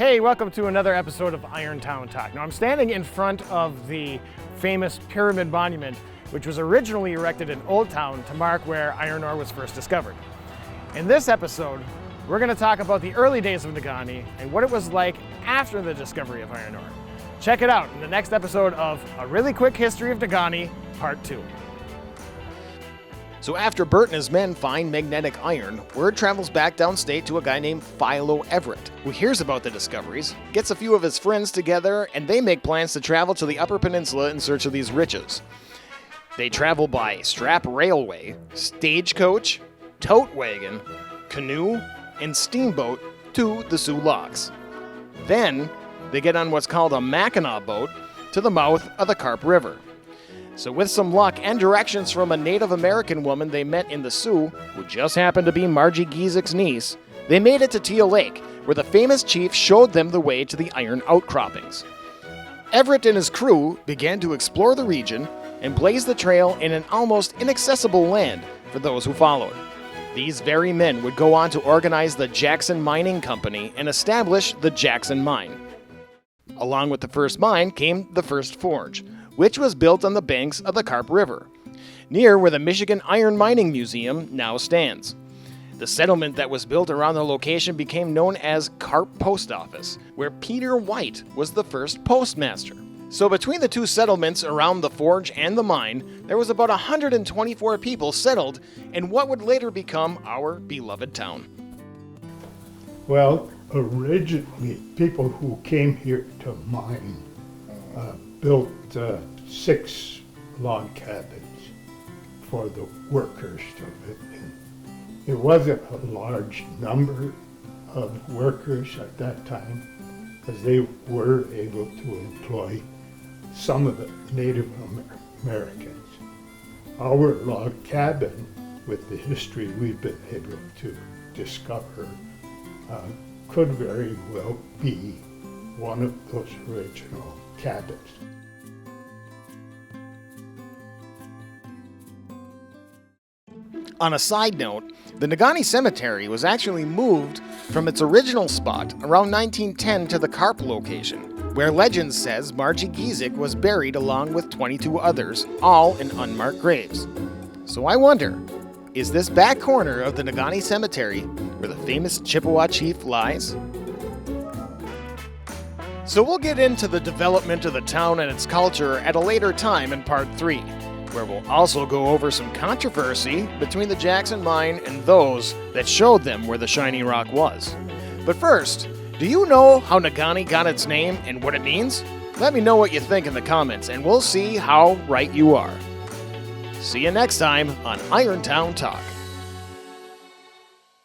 Hey, welcome to another episode of Irontown Talk. Now I'm standing in front of the famous Pyramid Monument, which was originally erected in Old Town to mark where iron ore was first discovered. In this episode, we're going to talk about the early days of Negaunee and what it was like after the discovery of iron ore. Check it out in the next episode of A Really Quick History of Negaunee, Part 2. So after Bert and his men find magnetic iron, word travels back downstate to a guy named Philo Everett, who hears about the discoveries, gets a few of his friends together, and they make plans to travel to the Upper Peninsula in search of these riches. They travel by strap railway, stagecoach, tote wagon, canoe, and steamboat to the Sioux Locks. Then, they get on what's called a Mackinaw boat to the mouth of the Carp River. So with some luck and directions from a Native American woman they met in the Sioux, who just happened to be Margie Giesecke's niece, they made it to Teal Lake, where the famous chief showed them the way to the iron outcroppings. Everett and his crew began to explore the region and blaze the trail in an almost inaccessible land for those who followed. These very men would go on to organize the Jackson Mining Company and establish the Jackson Mine. Along with the first mine came the first forge, which was built on the banks of the Carp River, near where the Michigan Iron Mining Museum now stands. The settlement that was built around the location became known as Carp Post Office, where Peter White was the first postmaster. So between the two settlements around the forge and the mine, there was about 124 people settled in what would later become our beloved town. Well, originally, people who came here to mine built 6 log cabins for the workers to live in. It wasn't a large number of workers at that time, because they were able to employ some of the Native Americans. Our log cabin, with the history we've been able to discover, could very well be one of those original cabins. On a side note, the Negaunee Cemetery was actually moved from its original spot around 1910 to the Carp location, where legend says Margie Giesecke was buried along with 22 others, all in unmarked graves. So I wonder, is this back corner of the Negaunee Cemetery where the famous Chippewa chief lies? So we'll get into the development of the town and its culture at a later time in Part 3, where we'll also go over some controversy between the Jackson Mine and those that showed them where the shiny rock was. But first, do you know how Negaunee got its name and what it means? Let me know what you think in the comments, and we'll see how right you are. See you next time on Irontown Talk.